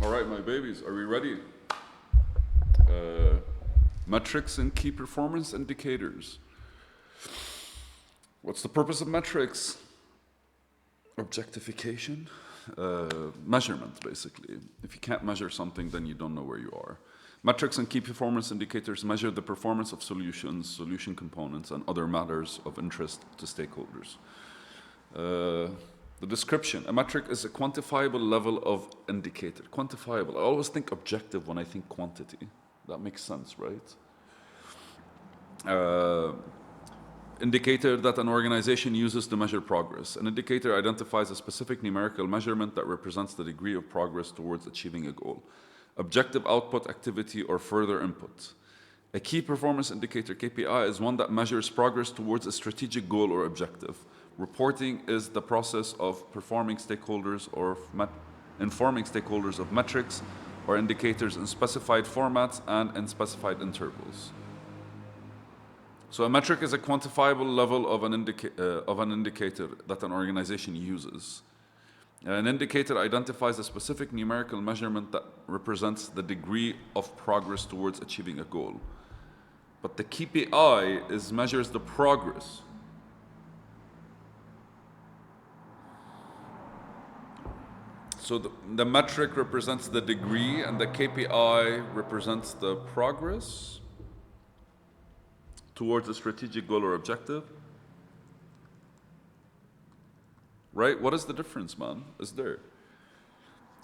All right, my babies, are we ready? Metrics and key performance indicators. What's the purpose of metrics? Objectification, measurement, basically. If you can't measure something, then you don't know where you are. Metrics and key performance indicators measure the performance of solutions, solution components, and other matters of interest to stakeholders. The description, a metric is a quantifiable level of indicator. Quantifiable, I always think objective when I think quantity. That makes sense, right? Indicator that an organization uses to measure progress. An indicator identifies a specific numerical measurement that represents the degree of progress towards achieving a goal. Objective output, activity, or further input. A key performance indicator, KPI, is one that measures progress towards a strategic goal or objective. Reporting is the process of informing stakeholders of metrics or indicators in specified formats and in specified intervals. So a metric is a quantifiable level of an indicator that an organization uses. An indicator identifies a specific numerical measurement that represents the degree of progress towards achieving a goal. But the KPI measures the progress. So the metric represents the degree and the KPI represents the progress towards a strategic goal or objective. Right? What is the difference, man? Is there?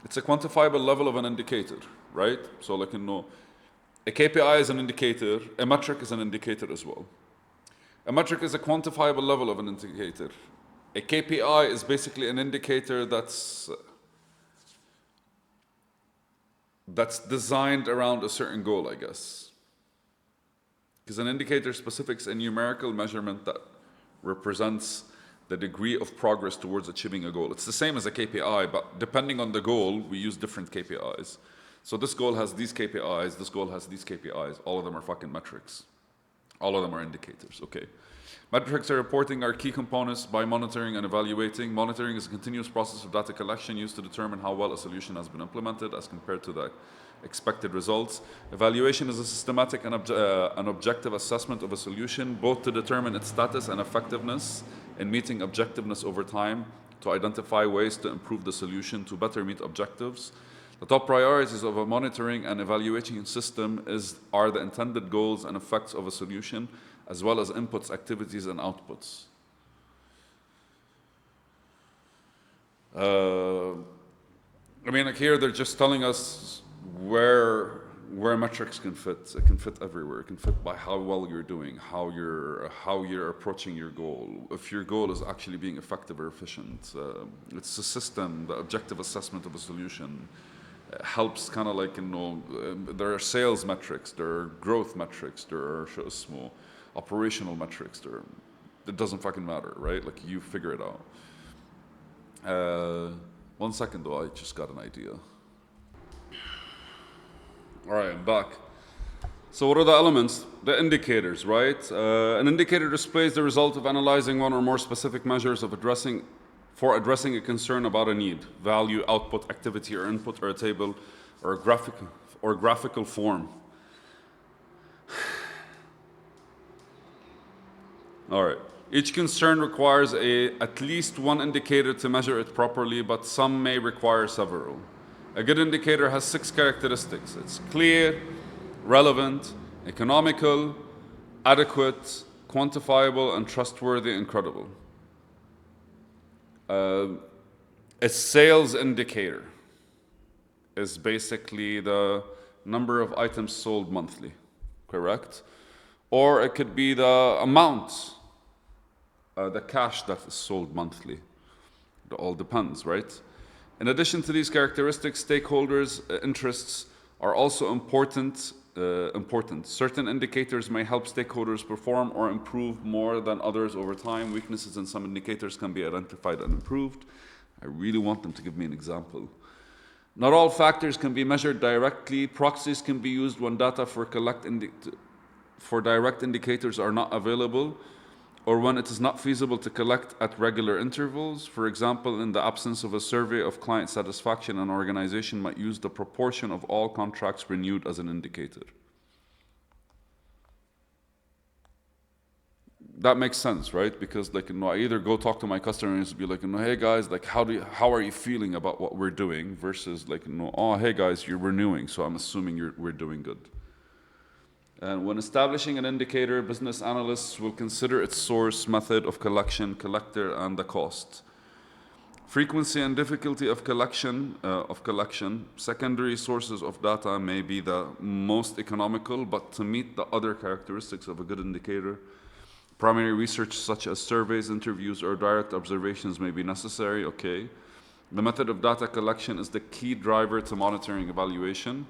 It's a quantifiable level of an indicator, right? So like, a KPI is an indicator, a metric is an indicator as well. A metric is a quantifiable level of an indicator. A KPI is basically an indicator that's designed around a certain goal, I guess. Because an indicator specifics a numerical measurement that represents the degree of progress towards achieving a goal. It's the same as a KPI, but depending on the goal, we use different KPIs. So this goal has these KPIs, this goal has these KPIs. All of them are fucking metrics. All of them are indicators, okay. Metrics are reporting are key components by monitoring and evaluating. Monitoring is a continuous process of data collection used to determine how well a solution has been implemented as compared to the expected results. Evaluation is a systematic and objective assessment of a solution, both to determine its status and effectiveness in meeting objectiveness over time, to identify ways to improve the solution to better meet objectives. The top priorities of a monitoring and evaluating system are the intended goals and effects of a solution, as well as inputs, activities, and outputs. I mean, like here, they're just telling us where metrics can fit. It can fit everywhere. It can fit by how well you're doing, how you're approaching your goal. If your goal is actually being effective or efficient, it's a system. The objective assessment of a solution helps kind of like, there are sales metrics, there are growth metrics, there are operational metrics. It doesn't fucking matter, right? Like, you figure it out. 1 second though, I just got an idea. All right, I'm back. So what are the elements? The indicators, right? An indicator displays the result of analyzing one or more specific measures of addressing a concern about a need, value, output, activity, or input, or a table, or a graphical form. All right. Each concern requires at least one indicator to measure it properly, but some may require several. A good indicator has 6 characteristics. It's clear, relevant, economical, adequate, quantifiable, and trustworthy and credible. A sales indicator is basically the number of items sold monthly, correct? Or it could be the amount, the cash that is sold monthly. It all depends, right? In addition to these characteristics, stakeholders' interests are also important. Certain indicators may help stakeholders perform or improve more than others over time. Weaknesses in some indicators can be identified and improved. I really want them to give me an example. Not all factors can be measured directly. Proxies can be used when data for direct indicators are not available. or when it is not feasible to collect at regular intervals. For example, in the absence of a survey of client satisfaction, an organization might use the proportion of all contracts renewed as an indicator. That makes sense, right? Because like, I either go talk to my customers and be like, hey guys, like how are you feeling about what we're doing, versus like, oh hey guys, you're renewing, so I'm assuming we're doing good. And when establishing an indicator, business analysts will consider its source, method of collection, collector, and the cost. Frequency and difficulty of collection. Secondary sources of data may be the most economical, but to meet the other characteristics of a good indicator, primary research such as surveys, interviews, or direct observations may be necessary. Okay. The method of data collection is the key driver to monitoring evaluation.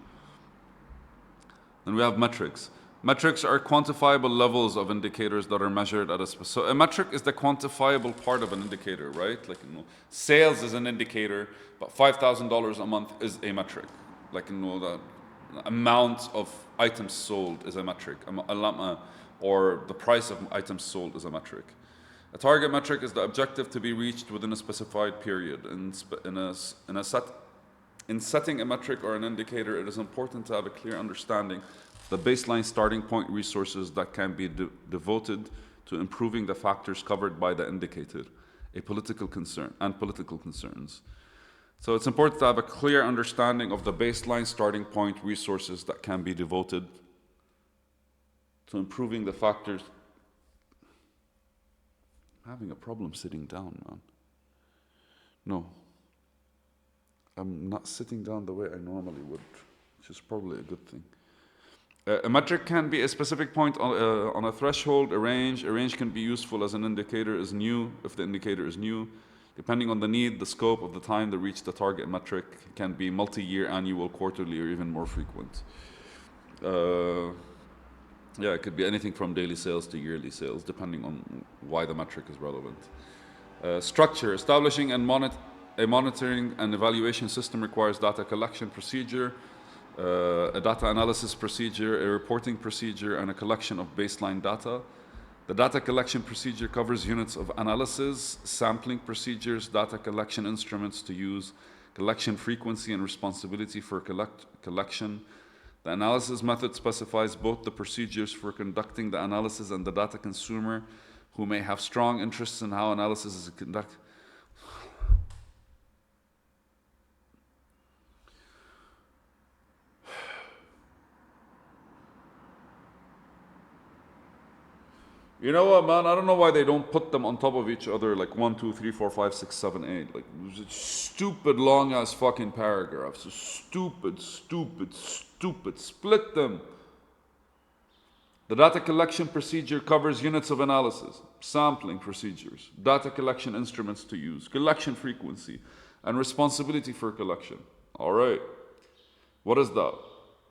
Then we have metrics. Metrics are quantifiable levels of indicators that are measured at a so a metric is the quantifiable part of an indicator, right? Like, sales is an indicator, but $5,000 a month is a metric. Like, the amount of items sold is a metric, or the price of items sold is a metric. A target metric is the objective to be reached within a specified period. In setting a metric or an indicator, it is important to have a clear understanding of the baseline starting point resources that can be devoted to improving the factors covered by the indicator, political concerns. So it's important to have a clear understanding of the baseline starting point resources that can be devoted to improving the factors. I'm having a problem sitting down, man. No. I'm not sitting down the way I normally would, which is probably a good thing. A metric can be a specific point on a threshold, a range. A range can be useful as an indicator is new, if the indicator is new. Depending on the need, the scope of the time to reach the target metric can be multi-year, annual, quarterly, or even more frequent. It could be anything from daily sales to yearly sales, depending on why the metric is relevant. Structure. Establishing and a monitoring and evaluation system requires data collection procedure, a data analysis procedure, a reporting procedure, and a collection of baseline data. The data collection procedure covers units of analysis, sampling procedures, data collection instruments to use, collection frequency and responsibility for collection. The analysis method specifies both the procedures for conducting the analysis and the data consumer, who may have strong interests in how analysis is conducted. You know what, man? I don't know why they don't put them on top of each other, like 1, 2, 3, 4, 5, 6, 7, 8. Like, stupid long ass fucking paragraphs. Stupid. Split them. The data collection procedure covers units of analysis, sampling procedures, data collection instruments to use, collection frequency, and responsibility for collection. All right. What is that?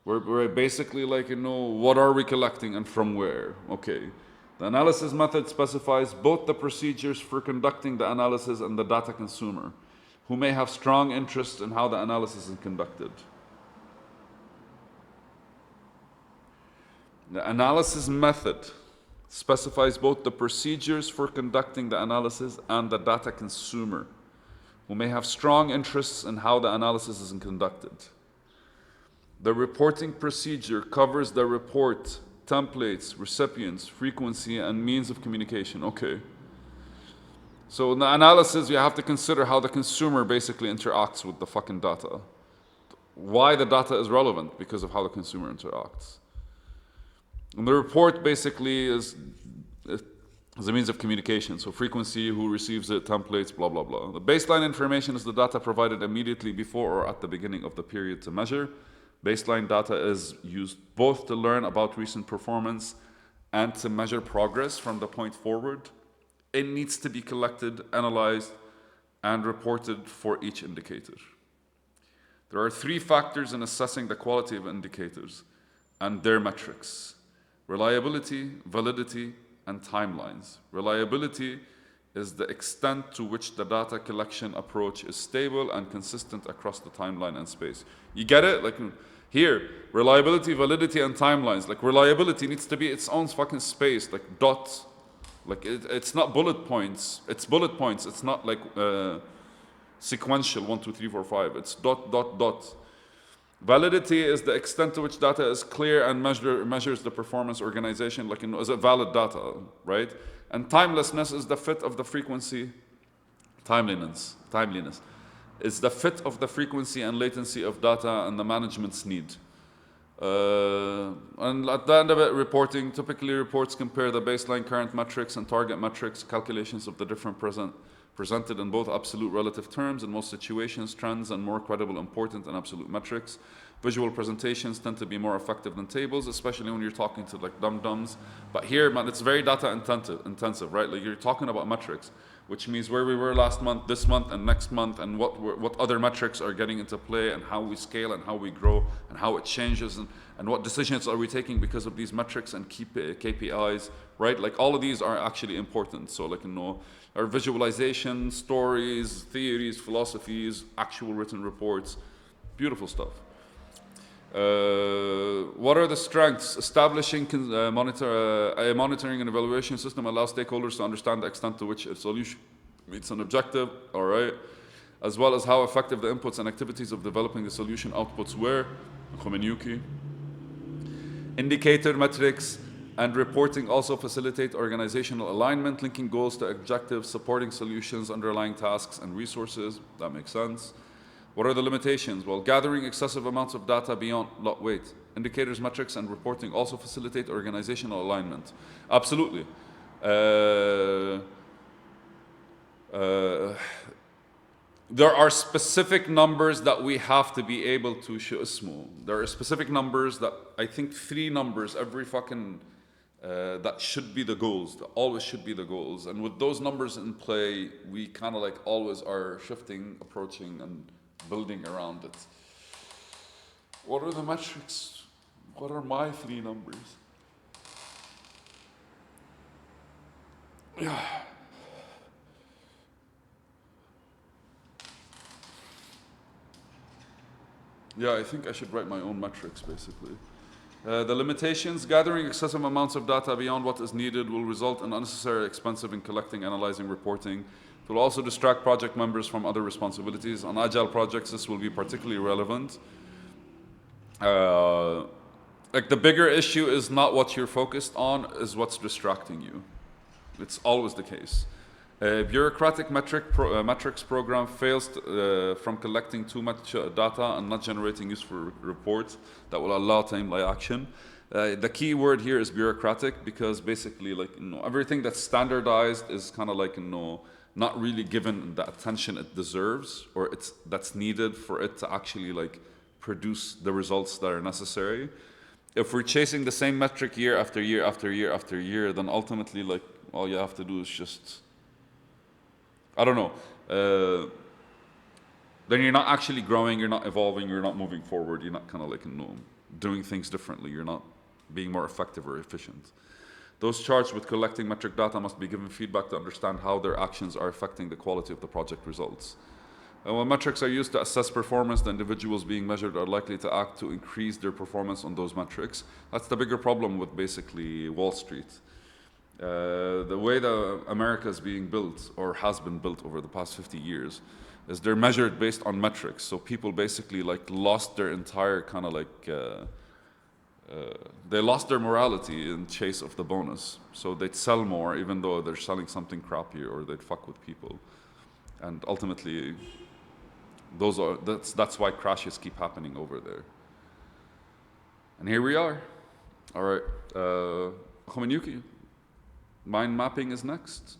We're basically like, what are we collecting and from where? Okay. The analysis method specifies both the procedures for conducting the analysis and the data consumer, who may have strong interest in how the analysis is conducted. The analysis method specifies both the procedures for conducting the analysis and the data consumer, who may have strong interests in how the analysis is conducted. The reporting procedure covers the report, templates, recipients, frequency, and means of communication. Okay. So in the analysis, you have to consider how the consumer basically interacts with the fucking data. Why the data is relevant, because of how the consumer interacts. And the report basically is a means of communication. So frequency, who receives it, templates, blah, blah, blah. The baseline information is the data provided immediately before or at the beginning of the period to measure. Baseline data is used both to learn about recent performance and to measure progress from the point forward. It needs to be collected, analyzed, and reported for each indicator. There are 3 factors in assessing the quality of indicators and their metrics: reliability, validity, and timelines. Reliability is the extent to which the data collection approach is stable and consistent across the timeline and space. You get it? Like here, reliability, validity, and timelines. Like reliability needs to be its own fucking space, like dot, Like it's not bullet points. It's bullet points. It's not like sequential 1, 2, 3, 4, 5. It's dot, dot, dot. Validity is the extent to which data is clear and measures the performance organization, like is it valid data, right? And timelessness is the fit of the frequency, timeliness is the fit of the frequency and latency of data and the management's need. And at the end of it, reporting. Typically, reports compare the baseline current metrics and target metrics, calculations of the different presented in both absolute relative terms in most situations, trends, and more credible, important, and absolute metrics. Visual presentations tend to be more effective than tables, especially when you're talking to like dum-dums. But here, man, it's very data intensive, right? Like you're talking about metrics, which means where we were last month, this month, and next month, and what other metrics are getting into play, and how we scale, and how we grow, and how it changes, and what decisions are we taking because of these metrics and KPIs, right? Like all of these are actually important. So like, our visualization, stories, theories, philosophies, actual written reports, beautiful stuff. What are the strengths? Establishing a monitoring and evaluation system allows stakeholders to understand the extent to which a solution meets an objective, all right, as well as how effective the inputs and activities of developing the solution outputs were. Indicator metrics and reporting also facilitate organizational alignment, linking goals to objectives, supporting solutions, underlying tasks, and resources. That makes sense. What are the limitations? Well, gathering excessive amounts of data beyond wait. Indicators, metrics, and reporting also facilitate organizational alignment. Absolutely. There are specific numbers that we have to be able to show. There are specific numbers that I think 3 numbers every fucking that should be the goals. That always should be the goals. And with those numbers in play, we kind of like always are shifting, approaching, and building around it. What are the metrics? What are my 3 numbers? Yeah. Yeah, I think I should write my own metrics, basically. The limitations: gathering excessive amounts of data beyond what is needed will result in unnecessary expensive in collecting, analyzing, reporting. It will also distract project members from other responsibilities. On agile projects, this will be particularly relevant. Like the bigger issue is not what you're focused on, is what's distracting you. It's always the case. A bureaucratic metrics program fails from collecting too much data and not generating useful reports that will allow timely action. The key word here is bureaucratic, because basically, like, everything that's standardized is kind of like, not really given the attention it deserves, or that's needed for it to actually like produce the results that are necessary. If we're chasing the same metric year after year after year after year, then ultimately, like, all you have to do is just, I don't know. Then you're not actually growing, you're not evolving, you're not moving forward, you're not kind of like, doing things differently, you're not being more effective or efficient. Those charged with collecting metric data must be given feedback to understand how their actions are affecting the quality of the project results. And when metrics are used to assess performance, the individuals being measured are likely to act to increase their performance on those metrics. That's the bigger problem with basically Wall Street. The way that America is being built, or has been built over the past 50 years, is they're measured based on metrics. So people basically like lost their entire kind of like, they lost their morality in chase of the bonus. So they'd sell more even though they're selling something crappier, or they'd fuck with people. And ultimately, that's why crashes keep happening over there. And here we are. All right. Mind mapping is next.